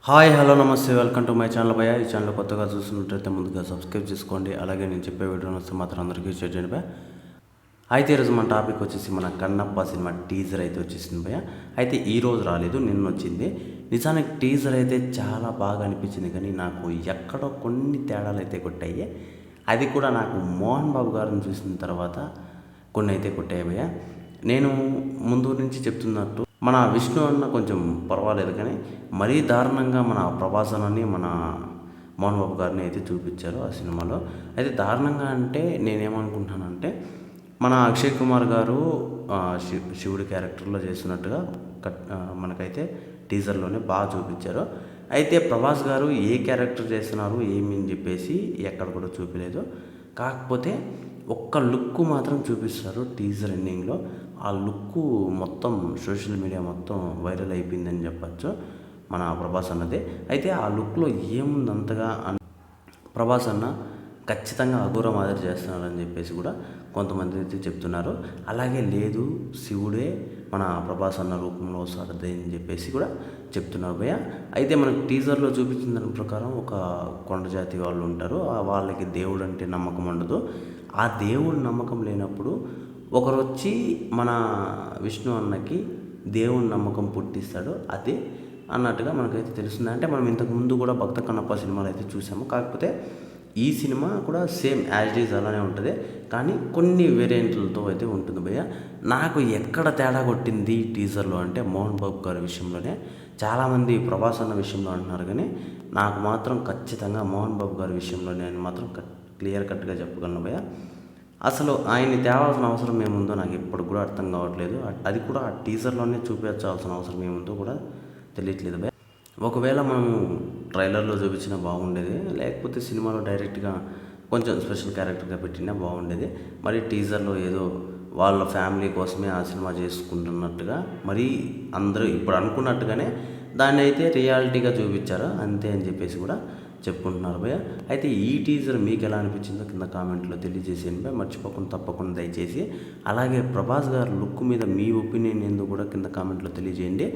Hi hello నమస్తే welcome to my channel భయ్య. ఈ ఛానల్ కొత్తగా చూస్తున్నట్టయితే ముందుగా సబ్స్క్రైబ్ చేసుకోండి. అలాగే నేను చెప్పే వీడియో వస్తే మాత్రం అందరికీ షేర్ చేయండి భయ్య. అయితే ఈరోజు మన టాపిక్ వచ్చేసి మన కన్నప్ప సినిమా టీజర్ అయితే వచ్చేసింది భయ్య. అయితే ఈరోజు రాలేదు, నిన్న వచ్చింది. నిజానికి టీజర్ అయితే చాలా బాగా అనిపించింది, కానీ నాకు ఎక్కడో కొన్ని తేడాలు అయితే కొట్టాయి. అది కూడా నాకు మోహన్ బాబు గారిని చూసిన తర్వాత కొన్ని అయితే కొట్టాయి భయ్య. నేను ముందు నుంచి చెప్తున్నట్టు మన విష్ణు అన్న కొంచెం పర్వాలేదు, కానీ మరీ దారుణంగా మన ప్రభాస్ అన్నని మన మోహన్ బాబు గారిని అయితే చూపించారు ఆ సినిమాలో. అయితే దారుణంగా అంటే నేనేమనుకుంటున్నానంటే మన అక్షయ్ కుమార్ గారు శివుడి క్యారెక్టర్లో చేస్తున్నట్టుగా మనకైతే టీజర్లోనే బాగా చూపించారు. అయితే ప్రభాస్ గారు ఏ క్యారెక్టర్ చేస్తున్నారు ఏమి అని చెప్పేసి ఎక్కడ కూడా చూపించలేదు. కాకపోతే ఒక్క లుక్ మాత్రం చూపిస్తారు టీజర్ ఎండింగ్లో. ఆ లుక్ మొత్తం సోషల్ మీడియా మొత్తం వైరల్ అయిపోయిందని చెప్పచ్చు మన ప్రభాస్ అన్నదే. అయితే ఆ లుక్లో ఏముంది అంతగా ప్రభాస్ అన్న ఖచ్చితంగా అఘోర మాదిరి చేస్తున్నారని చెప్పేసి కూడా కొంతమంది అయితే చెప్తున్నారు. అలాగే లేదు, శివుడే మన ప్రభాస్ అన్న రూపంలో వస్తాడని చెప్పేసి కూడా చెప్తున్నారు భయ్య. అయితే మనకు టీజర్లో చూపించిన దాని ప్రకారం ఒక కొండ జాతి వాళ్ళు ఉంటారు. వాళ్ళకి దేవుడు అంటే నమ్మకం ఉండదు. ఆ దేవుడు నమ్మకం లేనప్పుడు ఒకరు వచ్చి మన విష్ణు అన్నకి దేవుని నమ్మకం పుట్టిస్తాడు. అదే అన్నట్టుగా మనకైతే తెలుస్తుంది. అంటే మనం ఇంతకు ముందు కూడా భక్త కన్నప్ప సినిమాలు అయితే చూసాము. కాకపోతే ఈ సినిమా కూడా సేమ్ యాజ్ ఇట్ ఈజ్ అలానే ఉంటుంది, కానీ కొన్ని వేరియంట్లతో అయితే ఉంటుంది భయ్య. నాకు ఎక్కడ తేడా కొట్టింది టీజర్లో అంటే మోహన్ బాబు గారి విషయంలోనే. చాలామంది ప్రభాస్ అన్న విషయంలో అంటున్నారు, కానీ నాకు మాత్రం ఖచ్చితంగా మోహన్ బాబు గారి విషయంలో నేను మాత్రం క్లియర్ కట్గా చెప్పగలను భయ్య. అసలు ఆయన్ని తేవాల్సిన అవసరం ఏముందో నాకు ఇప్పుడు కూడా అర్థం కావట్లేదు. అది కూడా ఆ టీజర్లోనే చూపించాల్సిన అవసరం ఏముందో కూడా తెలియట్లేదు భయ్య. ఒకవేళ మనము ట్రైలర్లో చూపించినా బాగుండేది, లేకపోతే సినిమాలో డైరెక్ట్గా కొంచెం స్పెషల్ క్యారెక్టర్గా పెట్టినా బాగుండేది. మరి టీజర్లో ఏదో వాళ్ళ ఫ్యామిలీ కోసమే ఆ సినిమా చేసుకుంటున్నట్టుగా మరి అందరూ ఇప్పుడు అనుకున్నట్టుగానే దాన్ని అయితే రియాలిటీగా చూపించారు అంతే అని చెప్పేసి కూడా చెప్పుకుంటున్నారు భయ్య. అయితే ఈ టీజర్ మీకు ఎలా అనిపించిందో కింద కామెంట్లో తెలియజేసేయండి భయ్య. మర్చిపోకుండా తప్పకుండా దయచేసి. అలాగే ప్రభాస్ గారి లుక్ మీద మీ ఒపీనియన్ ఏందో కూడా కింద కామెంట్లో తెలియజేయండి.